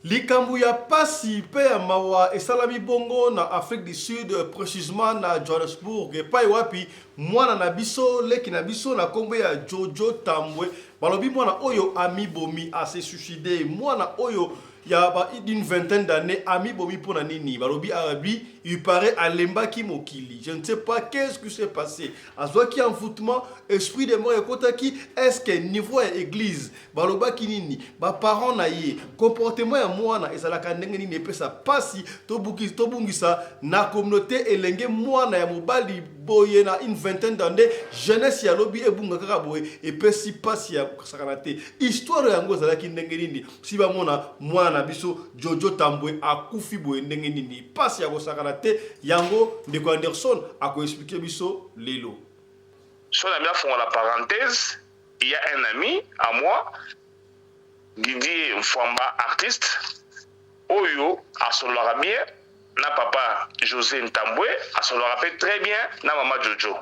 Likambu ya pasi pe ya mawa esalami bongo na Afrique du Sud, précisément na Johannesburg. Epai wapi mwana na biso leki na biso na kombo ya Jojo Tambwe. Balobi mwana oyo ami bomi ase suicide. Mwana oyo ya d'une vingtaine d'années ami bomi pona nini. Balobi arabi il paraît à Lembaki Mokili. Je ne sais pas qu'est-ce qui s'est passé. Azwaki envoûtement, esprit de mort ekotaki, est-ce que niveau ya église baloba kinini, ba parents na ye, comportement ya mwana ezalaka ndenge nini epesa pasi tobungisa na communauté elenge mwana ya mobali boye na une vingtaine d'années jeunesse ya lobi ebunga kaka boye epesi pasi ya sakana te. Histoire yango ezalaki ndenge nini si ba mona mwana biso Jojo Tambwe akufi boye ndenge nini pasi ya kosakana te yango ndeko Anderson ako expliquer biso lelo. Si on a bien fait la parenthèse, il y a un ami à moi, Guidi Mfamba, artiste, Oyo, à son bien, na papa José Ntambwe, à son rappelle très bien, na maman Jojo.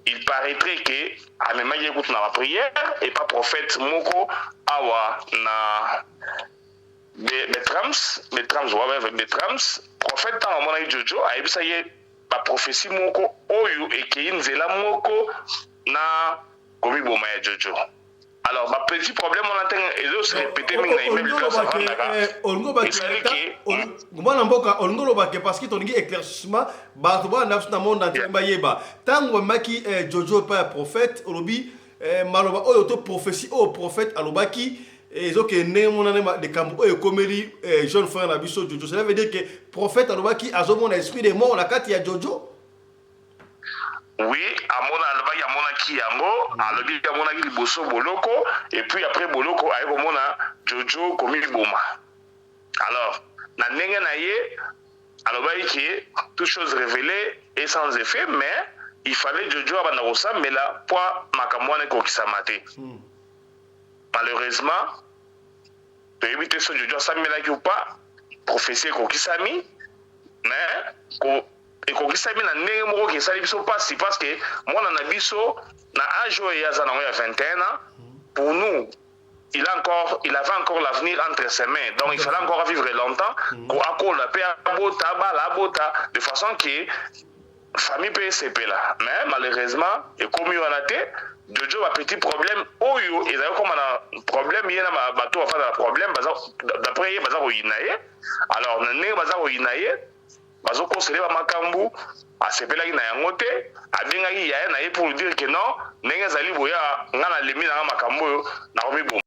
Il paraîtrait que, à même écoute na la prière, et pas prophète Moko, awa na Betrams, prophète dans la maman Jojo, a eu ça y est, la prophétie moko oyo ekei nzela moko na komi boma ya Jojo. Alors ma petit problème on entend et se répéter minga même le cas ongo ba ngomana mboka ongo lo ba ke parce que tongi éclaircissement ba to ba na monde entier ba yeba tango maki Jojo pa prophète olobi maloba oyo to prophétie au prophète alobaki et donc de kambo oyo komeli jeune frère na biso Jojo. Cela veut dire que prophète alobaki azomona esprit de mort na kati ya Jojo. Oui, amona alobaki amona ki yango alobi amona ki liboso boloko et puis après boloko ayi komona Jojo komi boma. Alors na ndenge na ye alobaki ki toute chose révélée est sans effet mais il fallait Jojo abana kosambela po makambo wana ekokisama te. Malheureusement, tu as évité ce Jojo Samelaki ou pas, prophétie Kokisami, mais Kokisami n'a pas moko qui s'allie parce que moi on a biso na âge où il y a 21 ans, pour nous il avait encore l'avenir entre ses mains, donc il fallait encore vivre longtemps, de façon que famille PSP là, mais malheureusement et comme il y en a été Jojo a petit problème oyo et d'ailleurs comme on a problème il y a un bateau à faire problème d'après il baza ko inaye alors na ne baza ko inaye bazo conseiller ba makambu a sepela ki na yango te abenga ki ya na ye pour dire que non ndenge zali boya ngana lemi na makambu yo na komi bo.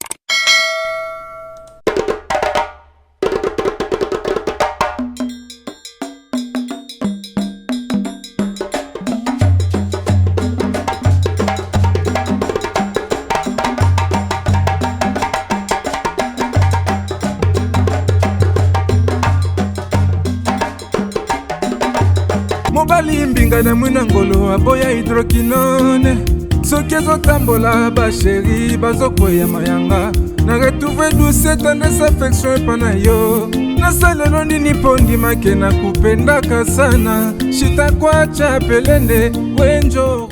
Mobali mbinga na mwina ngolo aboya hydroquinone soki ezotambola basheri bazokwea mayanga na retrouve douce tendresse affection epa na yo nasalelo nini mpo ndimake na kupendaka sana shitakwacha pelende wenjoro.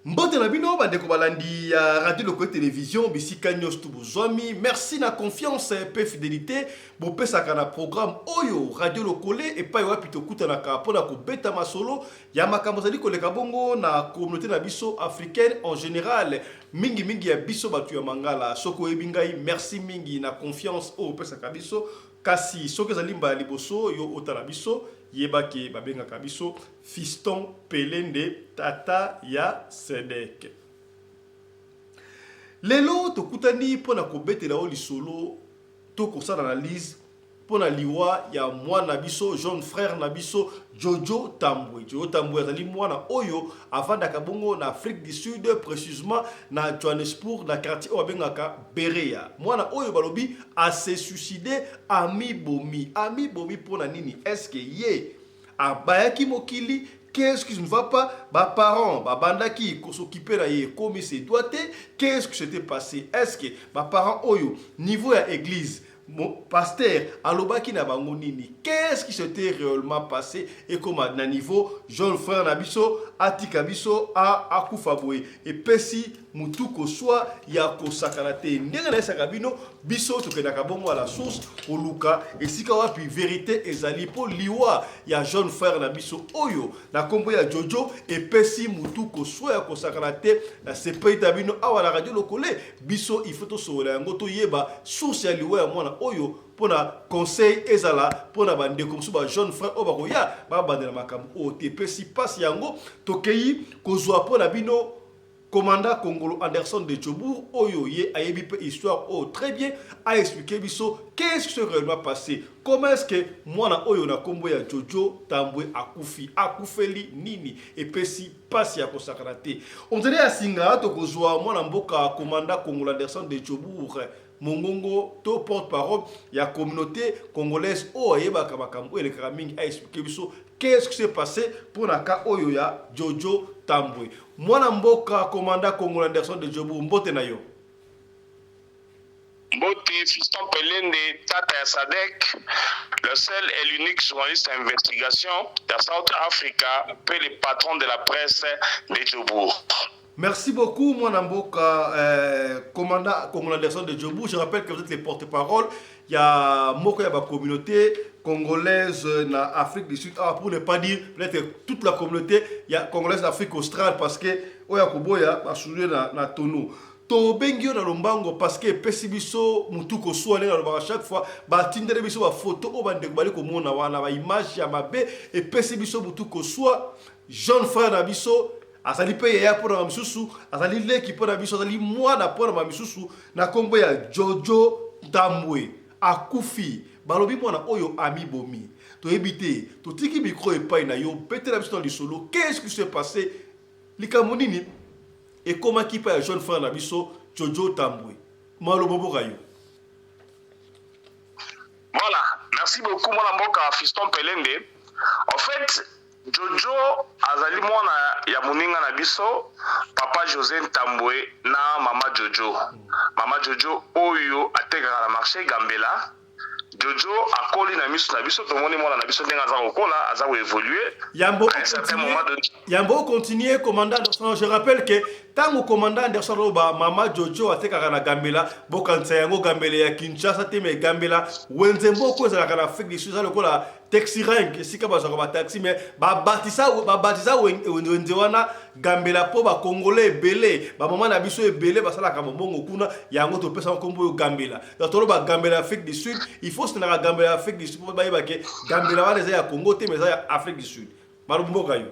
Mbote na bino bandeko balandi ya Radio Loko Télévision bisika nyos tubuzwami. Merci na confiance pe fidélité bopesaka na programme oyo Radio Lokole epai wapi tokutanaka mpona kobeta masolo ya makambo zali koleka bongo na communauté na biso africaine en général. Mingi ya biso batu ya mangala soko ebingai merci mingi na confiance oyo opesaka biso kasi soki ezali mbala liboso yo otala biso yebake babengaka biso fiston pelende tata ya Sedek. Lelo tokutani pona kobetela o lisolo to kosala analyse pona liwa ya mwana biso jeune frère na biso Jojo Tambwe. Jojo Tambwe azali mwana oyo avandaka bongo na Afrique du Sud, précisément na Johannesburg na quartier oyo abengaka Berea. Mwana oyo balobi a se suicidé ami bomi. Ami bomi pona nini? Est-ce que ye abayaki mokili? Qu'est-ce qui ne va pas? Ba parents, ba bandaki ko s'occuper na ye comme c'est doit te. Qu'est-ce qui s'était passé? Est-ce que ba parents oyo niveau ya église mon pasteur alobaki na bango nini? Qu'est-ce qui s'était réellement passé? Et comme à niveau jeune frère na biso atika biso a akufa boye et pesi mutu koswa ya kosakana te ndenge na esaka bino biso tokendaka bongo à la source oluka esika wapi vérité ezali po liwa ya jeune frère na biso oyo na kombo ya Jojo epesi mutu koswa ya kosakana te na sepeita bino awa na radio lokole biso il faut tosola yango toyeba source ya liwa ya mwana oyo pona conseil ezala pona bandeko mosusu ba jeune frère oyo bakoya babandela makambo oyo tepesi pasi yango tokei kozwa pona bino commandant Congolo Anderson de Djobour oyo ye ayebi pe histoire oh très bien a expliqué biso qu'est-ce qui s'est réellement passé, comment est-ce que mwana oyo na kombo ya Jojo Tambwe akufeli nini epesi pasi ya kosakana te on dirait à singa to kozwa mwana mboka commandant Congolo Anderson de Djobour Mongongo to porte-parole ya communauté congolaise o ayebaka makambo elekaka mingi a expliqué biso qu'est-ce qui s'est passé pour naka oyo ya Jojo Tambwe mwana mboka commandant Congolo Anderson de Djobour mbote na yo. Mbote Fiston Pelende Tata ya Sadek, le seul et l'unique journaliste à investigation de South Africa, puis le patron de la presse de Djobour. Merci beaucoup, mon amboka, commandant Congolo Anderson de Djobour. Je rappelle que vous êtes les porte-parole. Il y a la communauté congolaise en Afrique du Sud. Ah, pour ne pas dire peut-être toute la communauté congolaise d'Afrique australe parce que Oya Koboya a soulevé na tono. To bengio na lombango parce que pesi biso mutu ko soane na lombango chaque fois ba tindere biso ba photo o bande bali ko mona wana ba image ya mabe et pesi biso mutu ko soa jeune frère na biso azali pe ya pour na misusu azali leki pour na biso azali mwana pour na misusu na kombo ya Jojo Tambwe akufi balobi mwana oyo ami bomi to ebité to tiki micro epai na yo pété la biso dans le solo qu'est-ce qui s'est passé likamonini et comment qui pa jeune frère na biso Jojo Tambwe malobo bokayo. Voilà, merci beaucoup mon amboka Fiston Pelende. En fait Jojo azali mwana ya muninga na biso papa José Tambwe na mama Jojo. Mama Jojo oyo atekaka na marché Gambela. Jojo akoli na miso na biso tomoni mwana na biso ndenga za kokola aza ko évoluer. Yambo continuer commandant Anderson. Je rappelle que tango commandant Anderson roba mama Jojo atekaka na Gambela bokansa yango Gambela ya Kinshasa te me Gambela wenzembo ko za kana Afrique du Sud za lokola taxi rank sika bazaka ba taxi mais ba batisa wenze wana Gambela po ba congolais belé ba mama na biso ebele basala ka mbongo kuna yango to pesa kombo yo Gambela to ba Gambela Afrique du Sud il faut se na Gambela Afrique du Sud ba yeba ke Gambela wana za ya Congo te mais za ya Afrique du Sud malumboka yo.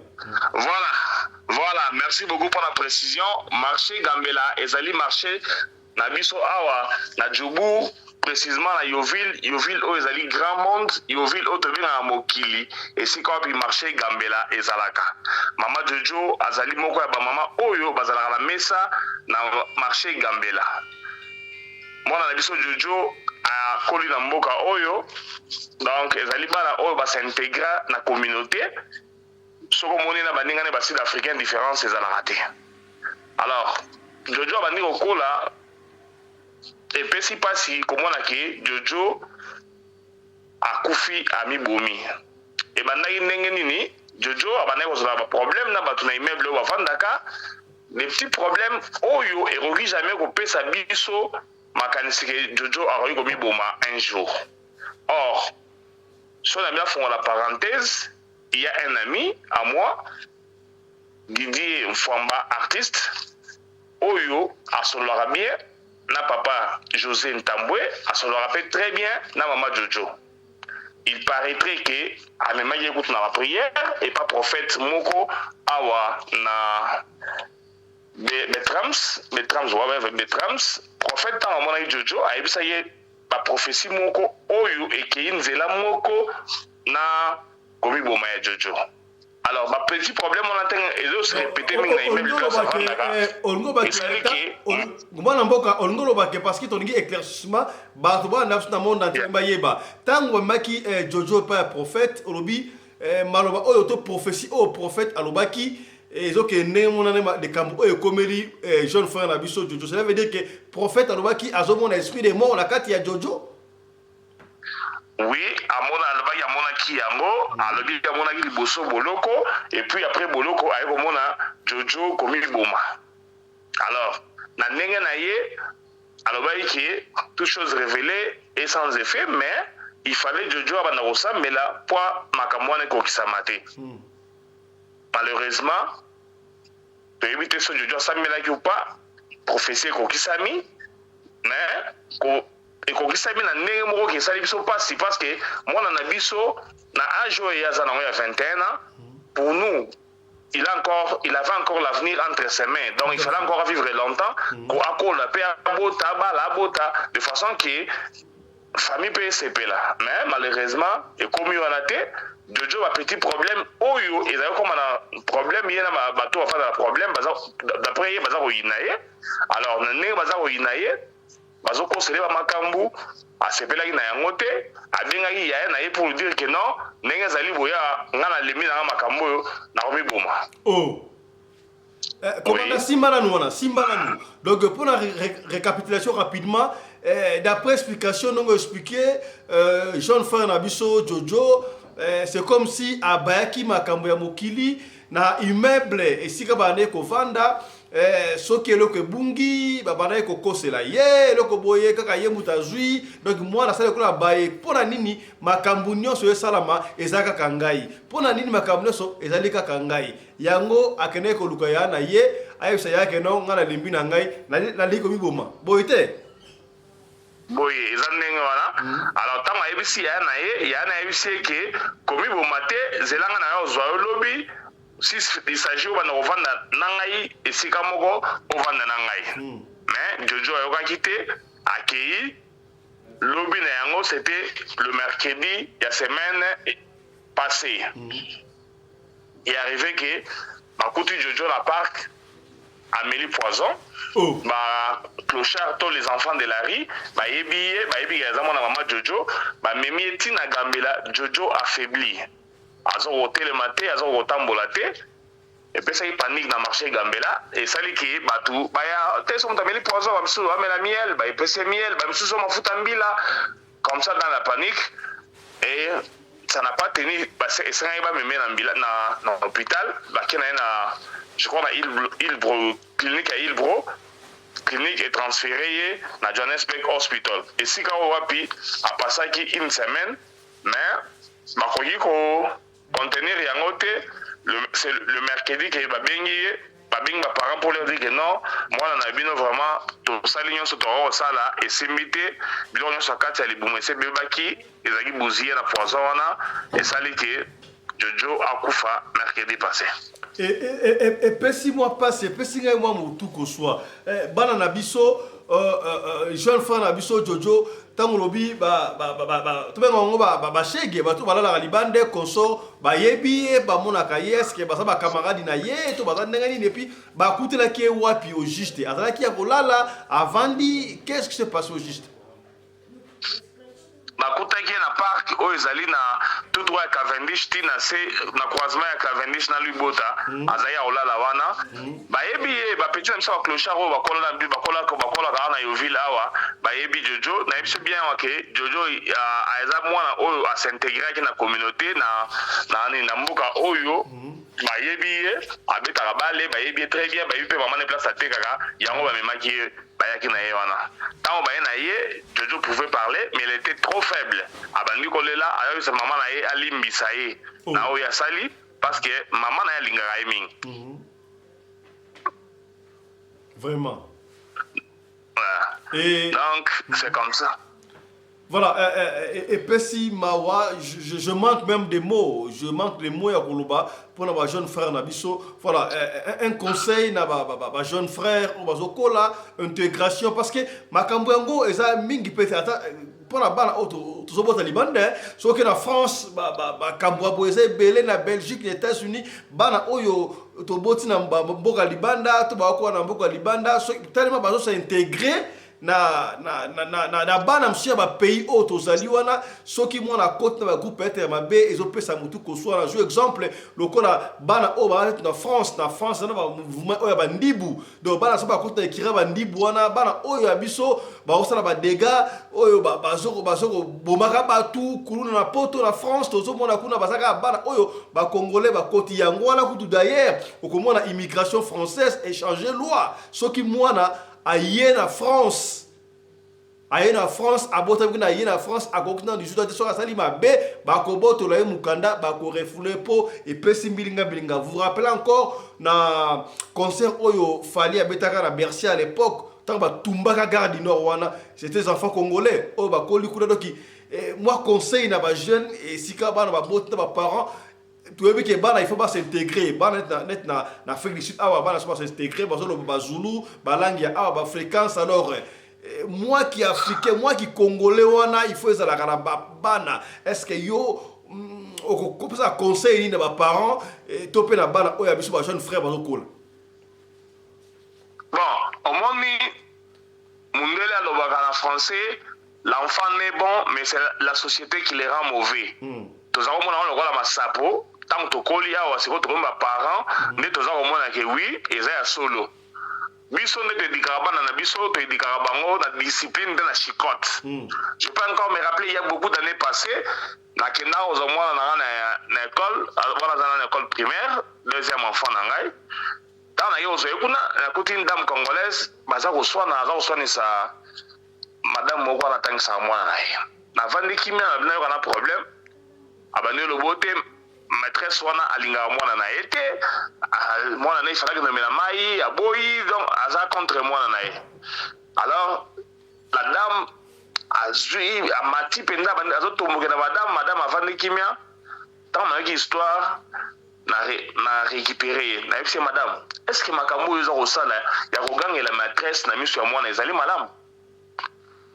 Voilà, merci beaucoup pour la précision. Marché Gambela ezali marché na biso awa na Djobour précisément na Yoville o ezali Grand Monde, Yoville o tobi na mokili et si quand puis marché Gambela ezalaka. Mama Jojo azali moko ya ba mama oyo bazalaka na mesa na marché Gambela. Mwana na biso Jojo a koli na mboka oyo donc ezali bana oyo ba s'intégrer na communauté. Soko moni na baninga ne ba sud africain différence ezalaka te. Alors Jojo abandi kokola et pesi pasi komona ke Jojo akufi ami bomi et bandaki ndenge nini Jojo abandaki kozala ba problème na bato na immeuble oyo bavandaka des petits problèmes oyo eroki jamais kopesa biso makanisi ke Jojo akoki komiboma un jour. Or si on a bien fondé la parenthèse, il y a un ami à moi Didier Mfwamba artiste oyo asolora bien na papa José Ntambwe asolora très bien na maman Jojo. Il paraîtrait que à même écoute na la prière et pas prophète moko awa na Betrams prophète ta maman Jojo a ebisa ye ba prophétie moko oyo ekei nzela moko na komi boma ya Jojo. Alors, ma petit problème, on entend et se répéter, mais parce que ton éclaircissement, tango maki Jojo pas prophète, olobi maloba oyo prophétie au prophète alobaki et zo ke ne mona de kambo oyo komeli jeune frère na biso Jojo. Cela veut dire que prophète alobaki azomona esprit de mort na kati ya Jojo. Oui, amona alobaki amona ki yango, alobi amona ki boso boloko et puis après boloko ayo mona Jojo komi boma. Alors, na ndenge na ye alobaki ke toute chose révélée et sans effet, mais il fallait Jojo abanda kosambela po makambo wana ekokisama te. Malheureusement toyebi te so Jojo asambelaki ou pas, prophétie ekokisami, mais ekokisami na ndenge moko kesali biso pasi, parce que mwana na biso na âge oyo aza nango ya 21 ans, pour nous il avait encore l'avenir entre ses mains, donc il fallait encore vivre longtemps, de façon que famille peut s'épeler là. Mais malheureusement, et comme il y en a été, Jojo a petit problème, oyo, ils avaient comme un problème, il y a un bateau à faire un problème, d'après il y a un inaye, alors il y a un inaye, bazo conseiller ba makambu asepelaki na yango te abengaki yaye na ye pour dire que non ndenge ezali boya nga na lemi na makambu oyo na komiboma. Oh commandant Simbalanu. Donc pour la récapitulation rapidement, d'après explication non expliqué jeune frère Nabiso Jojo, c'est comme si abayaki makambu ya mokili na immeuble esika bane ko vanda soki eloko ebungi babanda ekokosela ye eloko boye kaka ye mutazwi, donc mwana asali kola baye mpona nini makambu nyonso esalama eza kaka ngai, mpona nini makambu nyonso ezali kaka ngai, yango akende koluka ya na ye ayebisa yake no nga na limbi na ngai naliki komiboma boye te boye eza ndenge wana. Alors ntango ayebisi ya na yebisi ke komiboma te zelanga na yo ozwa yo lobi. Si il s'agit de vendre nangai et si kamoko au vendre nangai. Mais Jojo a quitté accueilli lobby na yango, c'était le mercredi la semaine passée. Il est arrivé que ma coutu Jojo la parc a mêlé poison. Bah clochard tous les enfants de la rue bah yebi ezamo na maman Jojo bah memi tina gambela Jojo affaibli. Azo roté le matin, azo rotambola te, et puis ça y panique dans le marché Gambela, et ça li qui batou, bah ya, t'es son tameli poison, bah msou, bah la miel, bah il c'est miel, bah msou son mafutambila, comme ça dans la panique, et ça n'a pas tenu, bah c'est ça y va me mettre dans l'hôpital, bah qui na, je crois na Ilbro, clinique à Ilbro, clinique est transférée na Johannesburg Hospital, et si quand on va pi, à passer une semaine, mais bah quoi contenir yango te, c'est le mercredi que babengi ba parents pour leur dire que non moi na bino vraiment to sali nyonso to sala et simité biloko nyonso kati ya libumu ese bebaki ezaki buzier na poison wana et sali que Jojo akufa mercredi passé. Et pesi moi passé pesi ngai moi mutu ko soit bana na biso jeune frère na biso Jojo tango lobi to benga ngo ba shege ba to balala libande konso ba yebi ba monaka yeske ba saba camarade na ye to ba ndenga ni et puis ba kutela ki wapi au juste azala ki ya kolala avandi, qu'est-ce qui se passe au juste? Bakutaki na parc oyo ezali na tout droit ya Cavendish tina se na croisement ya Cavendish na Lubota azali ya olala wana bayebi ye bapeti na biso ba clochard oyo bakola na Yoville awa bayebi Jojo na yebi bien wa ke Jojo aza mwana oyo asintégraki na communauté na mbuka oyo bayebi ye abetaka bale bayebi très bien bayebi pe maman ne place atekaka yango bamemaki ye bayaki na ye wana tango baye na ye Jojo pouvait parler mais il était trop faible abandi kolela ayebisa maman na ye alimbisa ye na oyo asali parce que maman na ye alingaka ye mingi vraiment. Et donc c'est comme ça. Voilà, et Pessi Mawa, je manque même des mots, je manque les mots à Koloba pour notre jeune frère Nabiso. Voilà, un conseil na ba jeune frère, on va zokola intégration parce que Makambuango eza mingi peut-être pour la bana auto to zo libande, so que la France ba Kambouabo eza belé na Belgique, les États-Unis, bana oyo to boti na mboka libanda, to ba ko na mboka libanda, so tellement bazo s'intégrer na bana msia ba pays auto zaliwana soki mwana côte na ba groupe être mabe ezopesa mutu ko so na jeu exemple lokola bana o ba na France na ba mouvement oya ba ndibu do bana so ba côte ekira ba ndibu wana bana oyo abiso ba osala ba dégâts oyo bazoko bomaka batu kuluna na poto na France tozo mona kuna bazaka bana oyo ba congolais ba côte yango wana kutu d'ailleurs okomona immigration française échanger loi soki mwana aye na France aye na France abota bina aye na France akokina du jour de soir sali mabe bakoboto la mukanda bako refoulé po et pesi bilinga vous vous rappelez encore na concert oyo Fally abetaka na Bercy à l'époque tant ba tumbaka gare du Nord wana c'était des enfants congolais oyo bakoli kuna doki moi conseil na ba jeune et sika bana ba bota ba parents tu veux que bana il faut pas s'intégrer bana net na Afrique du Sud awa bana pas s'intégrer bazolo ba Zulu ba langue ya awa ba fréquence alors moi qui africain moi qui congolais wana il faut ezala kana bana est-ce que yo comme ça conseil ni na ba parents topé na bana oya biso ba jeune frère bazokola bon au moni mundele alobaka en français l'enfant n'est bon mais c'est la société qui les rend mauvais toza komona lokola masapo tant tokoli awa siko tokomba parents nde toza komona ke oui eza ya solo biso nde tedikaka bana na biso tedikaka bango na discipline de la chicotte je peux encore me rappeler il y a beaucoup d'années passées nakenda kozomwana na école wana zana na école primaire deuxième enfant na ngai tant na yo ozoye kuna nakuti une dame congolaise baza koswanisa madame moko anatangisa mwana na ye navandi kimia na bino yoka na problème abandi lobote maîtresse wana alingaka mwana na ye te mwana na ye falaki nomela mai aboyi donc aza contre mwana na ye alors la dame azwi amati mpenza azotomboke na madame avandi kimia ntango nayoki histoire na récupéré ye nayebisi madame est ce que makambo oyo eza kosala ya kogangela maîtresse na miso ya mwana ezali malamu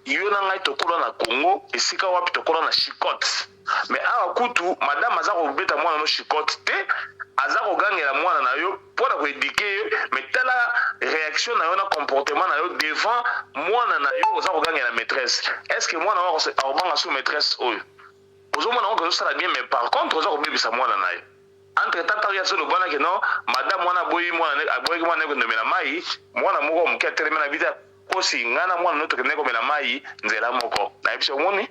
yo na ngai tokola na Congo esika wapi tokola na chicotte mais awa kutu madame aza kobeta mwana no chicotte te aza kogangela mwana na yo mpona koedike yo mais tala réaction na yo na comportement na yo devant mwana na yo oza kogangela maîtresse est ce que mwana wako akobanga so maîtresse oyo ozomona ngo kozosala bien mais par contre oza kobebisa mwana na yo entre temps tari ya solo bana ke non madame mwana boyi mwana kondomela mai mwana moko moke atelemi na bita kosi ngana mwana no tokende komela mai nzela moko na biso moni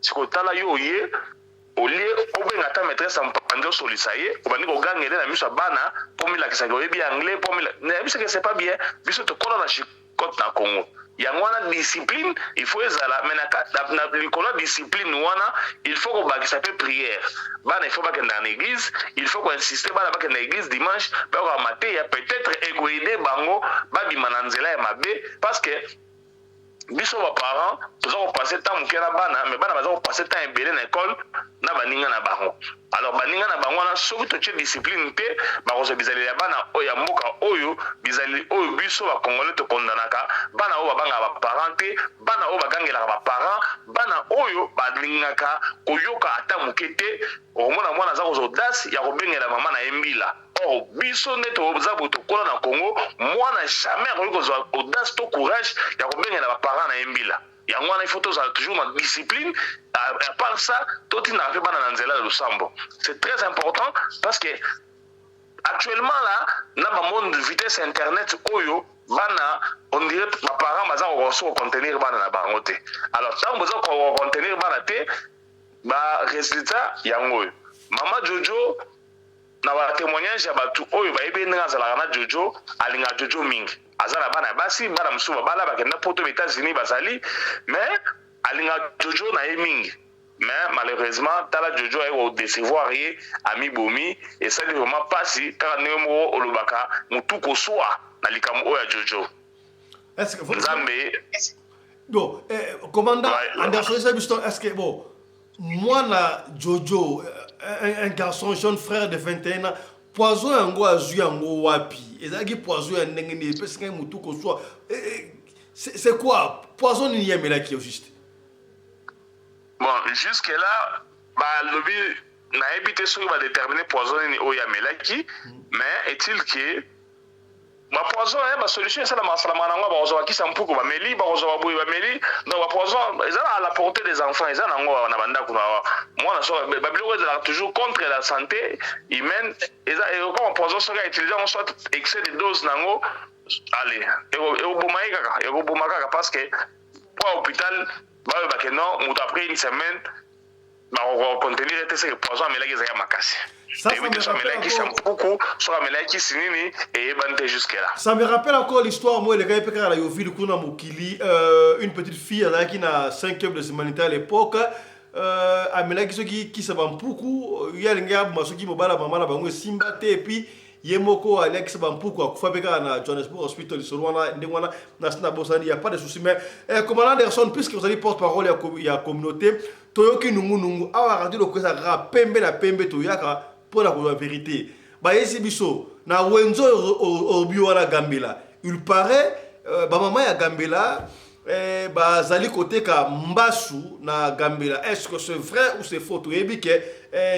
sikotala yo ye olie obenga ta maîtresse mpande osolisa ye obandi kogangele na miso bana pomilakisa ke oyebi anglais na biso ke c'est pas bien biso tokola na chicotte na Congo yango wana discipline il faut ezala mais na likolo discipline wana il faut kobakisa pe prière bana il faut bakenda na église il faut insister bana bakenda na église dimanche bako matin ya peut-être egoide bango babima na nzela ya mabe parce que biso ba parents toza ko passer temps moke na bana mais bana baza ko passer temps ebele na école na baninga na bango alors baninga na bango na soki totie discipline te bakozo bizali ya bana oyo ya mboka oyo bizali oyo biso ba congolais to kondanaka bana oyo babanga ba parents te bana oyo bagangelaka ba parents bana oyo balingaka koyoka ata moke te omona mwana aza kozo audace ya kobengela mama na embila or biso nde toza botokola na Congo mwana jamais akoki kozwa audace to courage ya kobengela ba parents na embila yango wana il faut toujours na discipline à part ça totinaka mpe bana na nzela ya losambo c'est très important parce que actuellement là na bamonde vitesse internet oyo bana on dirait baparents baza kokoso kocontenir bana na bango te alors ntango boza kocontenir bana te baresultat yango oyo mama Jojo na batémoignage ya bato oyo bayebi ndenge azalaka na Jojo alinga Jojo mingi aza na bana basi bana mosusu babala bakenda poto ba États-Unis bazali mais alinga Jojo na ye mingi mais malheureusement tala Jojo aye kodecevoir ye ami bomi esali vraiment pasi kaka ndenge moko olobaka motu koswa na likambo oyo ya Jojo est-ce que Nzambe bon commandant Anderson Sabiston est-ce que bon moi na Jojo un garçon jeune frère de 21 ans poison yango azwi yango wapi ezalaki poison ya ndenge nini epesaka motu koswa c'est quoi poison nini yamelaki juste bon jusque là balobi nayebi te soki badétermine poison nini oyo yamelaki mais est-il que bapoison basolution esalamaka nango bakozwa bakisa mpuku bameli bakozwa baboyi bameli donc bapoison eza à la portée des enfants eza nango na bandako na mwana so babiloko ezalaka toujours contre la santé humaine eza ekoma poison soki autilize yango soit excès de dose nango allez ekoboma kaka parce que po hôpital baoyo bakeno moto après une semaine bakokontenir ete seke poison amelaki ezalaki makasi Ça me rappelle encore l'histoire, moi, les gars, une petite fille qui a 5 œuvres de humanité à l'époque. Qui s'est beaucoup, il y a un gars qui m'a dit Simba et puis Yemoko Alex Bampuku à Kufabeka na Johannesburg Hospital il n'y a pas de souci. Mais commandant Anderson, puisque vous avez porte-parole il y a communauté, Toyoki Nungu a regardé le cosa pembe na pembe Toyaka pour la vérité. Bah ici biso na Wenzo Obiwana Gambela. Il paraît maman ya Gambela zali côté ka Mbasu na Gambela. Est-ce que c'est vrai ou c'est faux? Toyebi ke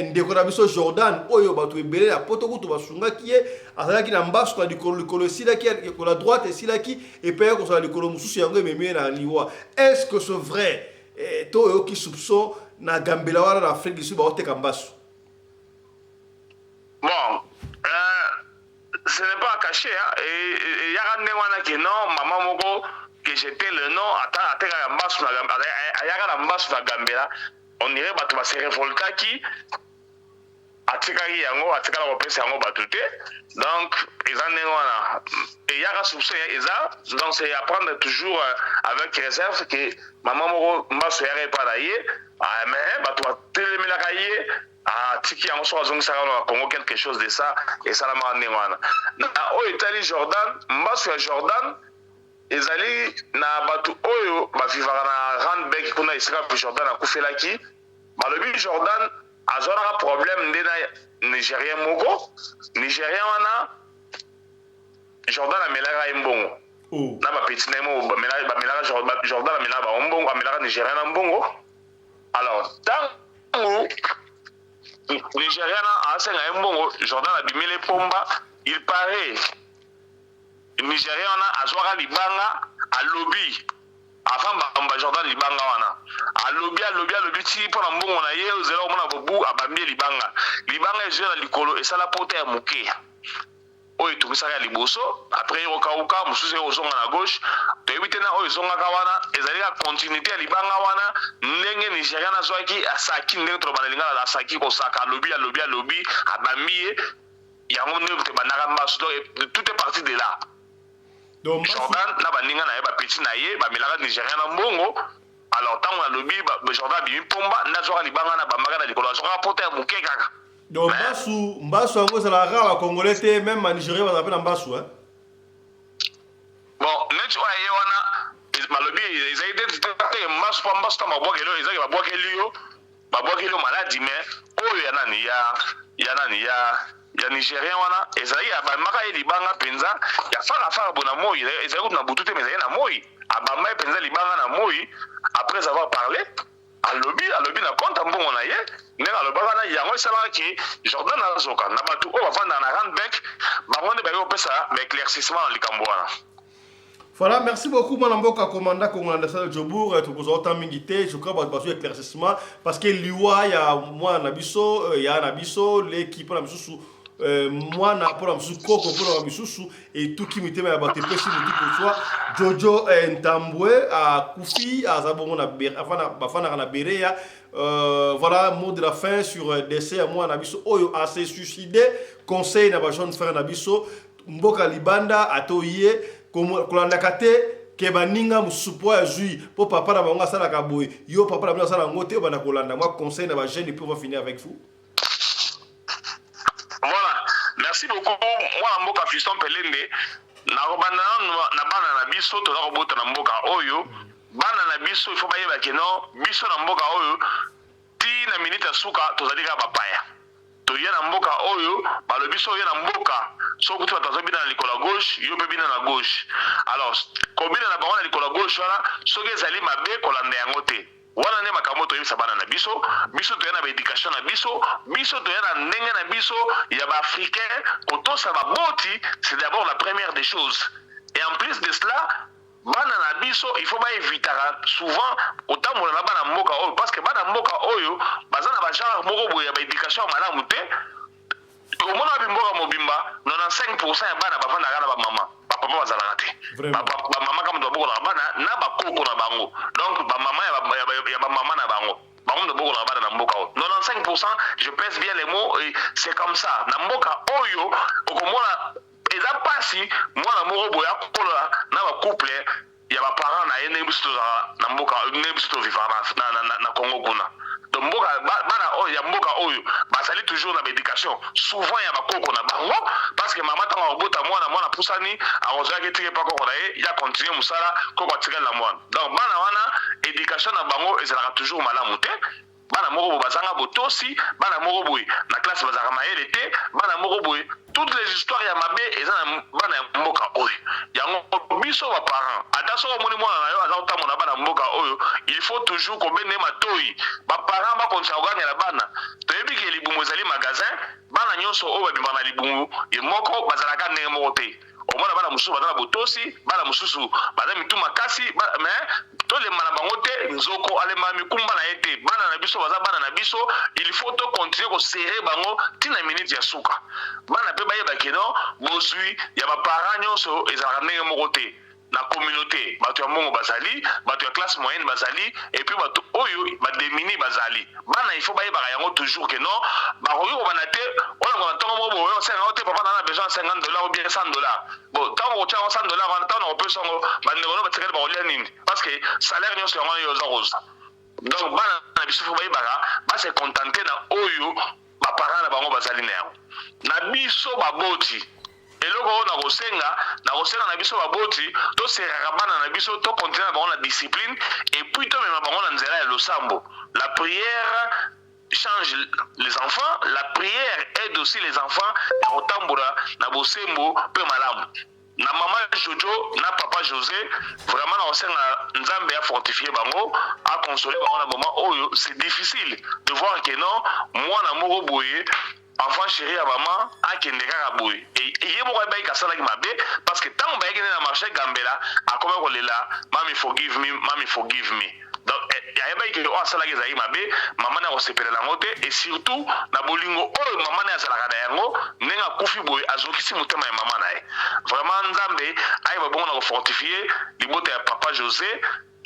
ndeko biso Jordan oyo batu ebele ya poto kutu basunga ki azalaki na Mbasu na likolo sila ki ko la droite sila ki et paye ko sa likolo mususu yango memé na liwa. Est-ce que c'est vrai? Toyo ki soupçon na Gambela wala na Afrique du Sud ba oteka Mbasu. Bon, ce n'est pas caché hein. Et y a un qui non maman moko que j'étais le nom à Mbasu na Gambela. On dirait que se révolta qui atikaki yango atikala kopesa yango batute. Donc ezanengwana et yaka soupçon eza donc c'est à prendre toujours avec réserve que maman moko Mbasu yare pas là mais bato telemelaka ye tiki yango so azongisaka na Congo quelque chose de ça et ça la mandengwana na o Italie Jordan Mbasu ya Jordan ezali na batu oyo bavivaka na Randbeck kuna isika Jordan akufelaki balobi Jordan azonaka problème nde na Nigérien moko Nigérien wana Jordan amelaka ye mbongo na bapeti na ye mo bamelaka Jordan amelaka bambongo amelaka Nigérien na mbongo. Alors tango Nigérien asenga ye mbongo Jordan abimeli pomba il paraît Nigérien wana azwaka libanga alobi avant bamba Jordan libanga wana alobi ti pona mbongo na ye ozela omona bobu abambi libanga ezela likolo esala pota ya moke oyo etungisaka ya liboso après ekokauka mosusu ozonga na gauche toyebi te na oyo ezongaka wana ezali ka continuité ya libanga wana ndenge Nigérien azwaki asaki ndenge toloba na lingala asaki kosaka alobi abambi ye yango ndenge te bandaka Mbasu donc tout est parti de là. Jordan na baninga na ye bapeti na ye bamelaka Nigérien na mbongo. Alors tango na lobi Jordan bimi pomba nazwaka libanga na bambaka na likolo azwaka pota ya moke kaka. Donc Mbasu yango ezalaka ba Congolais te même en Nigeria bazala na Mbasu hein. Bon neti oyo ye wana malobi ezali te Mbasu pa Mbasu ta mabwakeli oyo ezalaki babwakeli yo maladi mais oyo ya nani ya Nigérien wana ezali abamaka ye libanga penza ya fara bona moi ezali na butu te mais ezali na moi abamba penza libanga na moi après avoir parlé alobi na compte mbongo na ye ndenge alobaka na yango esalaka ki Jordan azoka na batu oyo bafanda na Randbeck bango nde baye kopesa baéclaircissement na likambo wana. Voilà, merci beaucoup, mon amboka commandant Congolais de Jobour, tu vous autant mingité, je crois que vous avez éclaircissement parce que l'IWA, il y a moi Nabiso, il y a Nabiso, l'équipe Nabiso, moi na pour Nabiso, Koko pour Nabiso, et tout qui m'était à battre pêche, nous dit que soit Jojo Ntambwe, à Koufi, à Zabon, à Bafana, à Berea. Voilà, mot de la fin sur décès à moi Nabiso, Oyo a se suicidé, conseil na jeune frère Nabiso, Mboka Libanda, Atoye. Kolandaka te ke baninga musupo ya jui po papa na bango asala ka boy yo papa na bango asala ngote bana kolanda moi conseil na ba jeune pour va finir avec vous. Voilà, merci beaucoup moi mboka fiston pelende na robana na bana na biso to na robota na mboka oyo bana na biso il faut ba yeba ke non biso na mboka oyo ti na minute suka to zalika papaya to yena mboka oyo balobi so yena mboka so kutu batazobina na likolo gauche yo pe bina na gauche. Alors kobina na bango na likolo gauche wana soki ezali mabe kolanda yango te wana nde makambo toyebisa bana na biso to yena ba éducation na biso to yena ndenge na biso ya ba africain kotosa baboti c'est d'abord la première des choses et en plus de cela bana na biso il faut ba éviter souvent otambola na bana mboka oyo parce que bana mboka oyo bazana ba genre moko boya ba éducation malamu te omona bimboka mobimba 95% ya bana bafanda kana ba mama papa bazalaka te ba mama kama to bokola bana na ba koko na bango donc ba mama ya ba mama na bango ndo bokola bana na mboka oyo 95% 100%, je pèse bien les mots, et c'est comme ça. Namboka Oyo, okomona, et ça passe, moi, la moro boya, na ba couple, il y a ba parents na yene bisto na mboka, ne bisto vivana na Congo kuna. Donc mboka bana oyo ya mboka oyo, basali toujours na éducation. Souvent ya ba koko na bango parce que maman tanga obota mwana pusani, aroza ke tike pa koko na ye, ya continuer musala koko atire la mwana. Donc bana wana éducation na bango ezalaka toujours malamu te. Bana moko bazanga botosi, bana moko boy na classe bazaka mayele te, bana moko boy toutes les histoires ya mabe ezana bana mboka oyo. Yango biso ba parents, ata so moni mwana na yo aza tamona bana mboka oyo, il faut toujours ko bene matoi. Ba parents ba konsa oganya la bana. Toyebi ke libumu ezali magasin, bana nyonso oyo babima na libumu, ye moko bazalaka ndenge moko te. Omona bana mususu bazana botosi, bana mususu bazana mitu makasi, mais to le mana bango te nzoko alema mikumba na yete bana na biso baza bana na biso, il faut to continuer ko serrer bango tina minute ya suka. Bana pe baye bakeno bozui ya ba parents nyonso ezalaka ndenge moko te. Na communauté, bato ya mongo bazali, bato ya classe moyenne bazali, et puis bato oyo ba démini bazali. Bana il faut baye baka yango toujours que non, ba koyo banate, on a ntongo mo boyo, c'est un papa na besoin $50 ou bien $100. Bon, tant on tient $100, on tant on peut songo, ba ndeko ba tsekele ba olia nini parce que salaire nyonso yango yo za rose. Donc bana na biso faut baye baka, ba se contenter na oyo ba parents na bango bazali na yango. Na biso baboti eloko oyo na kosenga na biso baboti toseraka bana na biso to continuer na bango na discipline et puis tomema bango na nzela ya losambo. La prière change les enfants, la prière aide aussi les enfants à kotambola na bosembo pe malamu. Na maman Jojo, na papa José, vraiment na kosenga nzambe a fortifier bango, a consoler bango na moment oyo c'est difficile de voir que non moi na moko boye enfant chéri ya maman akende kaka boye et ye moko bayi kasala ki mabe parce que tant bayi kende na marché gambela akoma kolela mami forgive me donc ya bayi ke o asala ki zayi mabe maman na kosepela lango te et surtout na bolingo oyo maman na azalaka na yango nenga kufi boye azokisi motema ya maman na ye vraiment nzambe ayi babongo na kofortifier libota ya papa José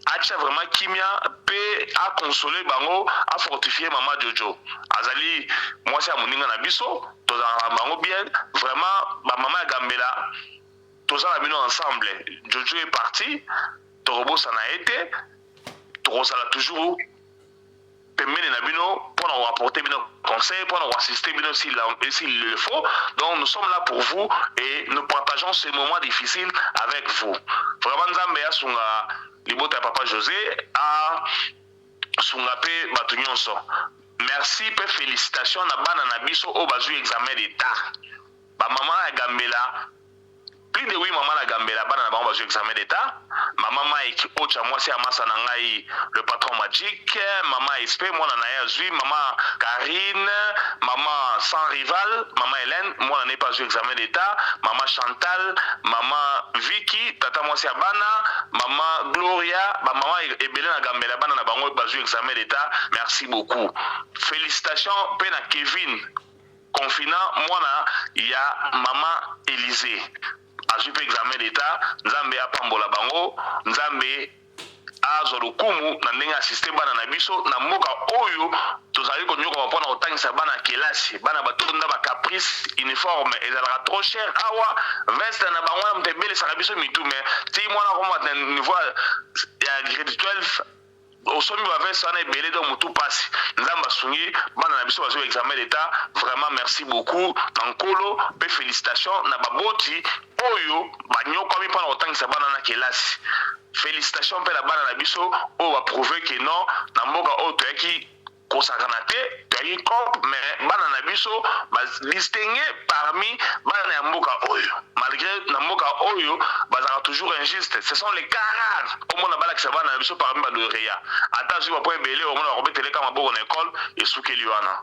acha vraiment kimia pe a consoler bango a fortifier maman Jojo azali moi c'est moninga na biso tozala bango bien vraiment ba maman gambela tozala bino ensemble. Jojo est parti torobosa na été tozala toujours pembeni na bino pour nous apporter bino conseil pour nous assister bino s'il le faut. Donc nous sommes là pour vous et nous partageons ces moments difficiles avec vous. Vraiment nzambe ya sunga libota ya papa José a sunga pe batu nyonso. Merci pe félicitations na bana na biso o bazui examen d'état. Ba maman ya gambela plus de 8 maman la gambela bana na bango bazui examen d'état. Maman Mike ocha mwasi amasa na ngai le patron magique, maman SP mwana na ya zui, maman Karine, maman sans rival, maman Hélène mwana n'est pas eu examen d'état, maman Chantal, maman Vicky, tata mwasi ya bana, maman Gloria, maman ebele na gambela bana na bango pas eu examen d'état. Merci beaucoup. Félicitations pe na Kevin confinant mwana ya maman Élysée. Azupe examen d'état, nzambe apambola bango, nzambe azolukumu na ndenge assisté bana na biso na mboka oyo tozali konyoka bapona kotangisa bana kelasi bana batonda ba caprice uniforme ezalaka trop cher awa veste na bango na mtebele saka biso mitu mais ti mwana koma na niveau ya grade 12 osomi ba veste wana ebele donc mutu pasi nzambe asungi bana na biso bazwi examen d'état. Vraiment merci beaucoup na nkolo pe félicitations na baboti oyo banyokwami mpona kotangisa bana na kelasi. Félicitations pe na bana na biso oyo baprouve ke non na mboka oyo toyaki kosakana te toyaki cop mais bana na biso badistingue parmi bana ya mboka oyo malgré na mboka oyo bazalaka toujours injuste. Ce sont les cas rares omona balakisa bana na biso parmi badoreya ata zwi bapo ebele omona bakobeteleka maboko na ekole esukeli wana.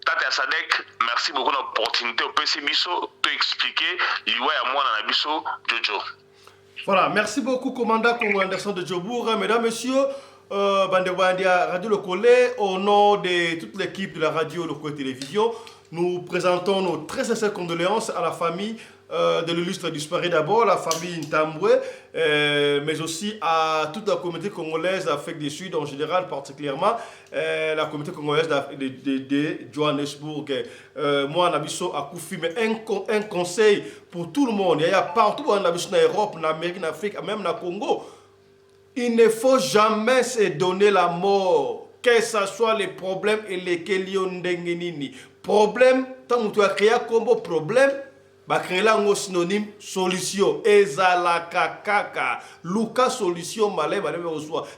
Tata ya Sadek, merci beaucoup de l'opportunité au PC Bisso de expliquer l'Iwa ya mwana na biso Jojo. Voilà, merci beaucoup commandant Congo Anderson de Djobour. Mesdames, messieurs, Bandewandia Radio Le Collet, au nom de toute l'équipe de la radio Le Collet Télévision, nous présentons nos très sincères condoléances à la famille de l'illustre disparu d'abord, la famille Ntambwe, mais aussi à toute la communauté congolaise d'Afrique du Sud en général, particulièrement la communauté congolaise de Johannesburg. Moi, Nabiso a Koufi, mais un conseil pour tout le monde. Il y a partout en Europe, en Amérique, en Afrique, même en Congo. Il ne faut jamais se donner la mort, que ce soit les problèmes et les keliondengenini. Problème, tant que tu as créé comme problème, créer un synonyme solution. Ezalaka kaka. Luka solution malé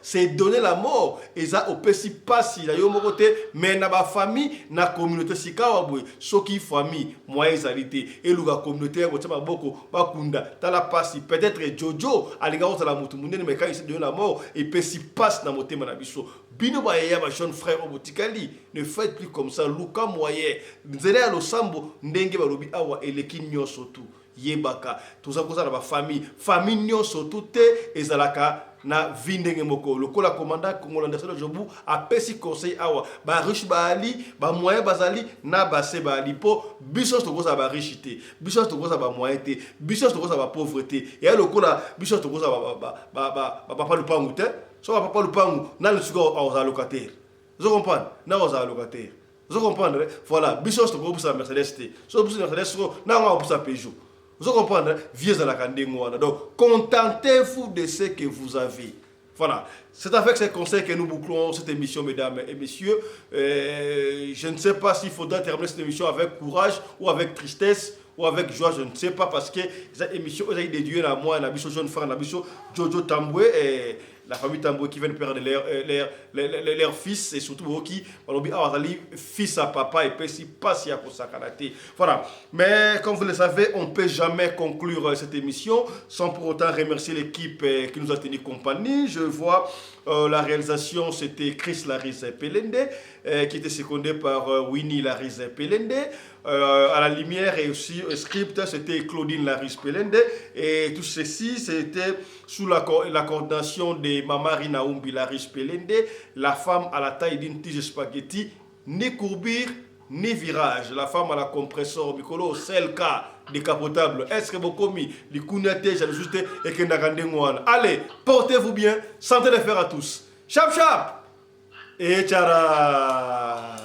c'est donner la mort. Eza opesi pasi la yomo côté mais na ba famille na communauté sikawabwe soki famille moi ezalité et luka communauté ko tama boko bakunda tala pasi peut-être Jojo alinga ko la mutu munene mais quand il se donne la mort et pesi passe na motema na biso. Bino ba ya ba jeune frère obotikali ne faites plus comme ça luka moyen nzele ya losambo ndenge balobi awa eleki surtout yebaka toza koza na ba famille nyonso tout ezalaka na vindenge moko lokola commandant Congo Anderson Jobu apesi conseil awa ba riche ba ali ba moyen bazali na base ba ali po biso to koza ba richité biso to koza ba moyen te biso to koza ba pauvreté et lokola biso to koza ba papa le pangu te so papa le pangu na le suko aux allocataires vous comprenez na aux allocataires vous comprenez voilà biso to koza ba Mercedes te so biso Mercedes na nga pour sa Peugeot. Vous comprenez? Vieux à la candémoine. Donc, contentez-vous de ce que vous avez. Voilà. C'est avec ces conseils que nous bouclons cette émission, mesdames et messieurs. Je ne sais pas s'il faudra terminer cette émission avec courage ou avec tristesse ou avec joie, je ne sais pas, parce que cette émission, vous avez déduit à moi, la jeune frère, la Jojo Tambwe, et la famille Tambwe qui vient de perdre leur fils, et surtout qui, fils à papa, et puis si pas si à Kosakanaté. Voilà. Mais comme vous le savez, on ne peut jamais conclure cette émission sans pour autant remercier l'équipe qui nous a tenu compagnie. Je vois la réalisation, c'était Chris Laris Pelende, qui était secondé par Winnie Laris Pelende. À la lumière et aussi au script, c'était Claudine Laris Pelende. Et tout ceci, c'était sous la coordination de Mamari Naoumbi Laris Pelende, la femme à la taille d'une tige spaghetti, ni courbure, ni virage. La femme à la compresseur bicolo, c'est cas décapotable. Est-ce que vous commis les counatés, j'ai juste et que n'a. Allez, portez-vous bien, santé les faire à tous. Chap chap et tchara.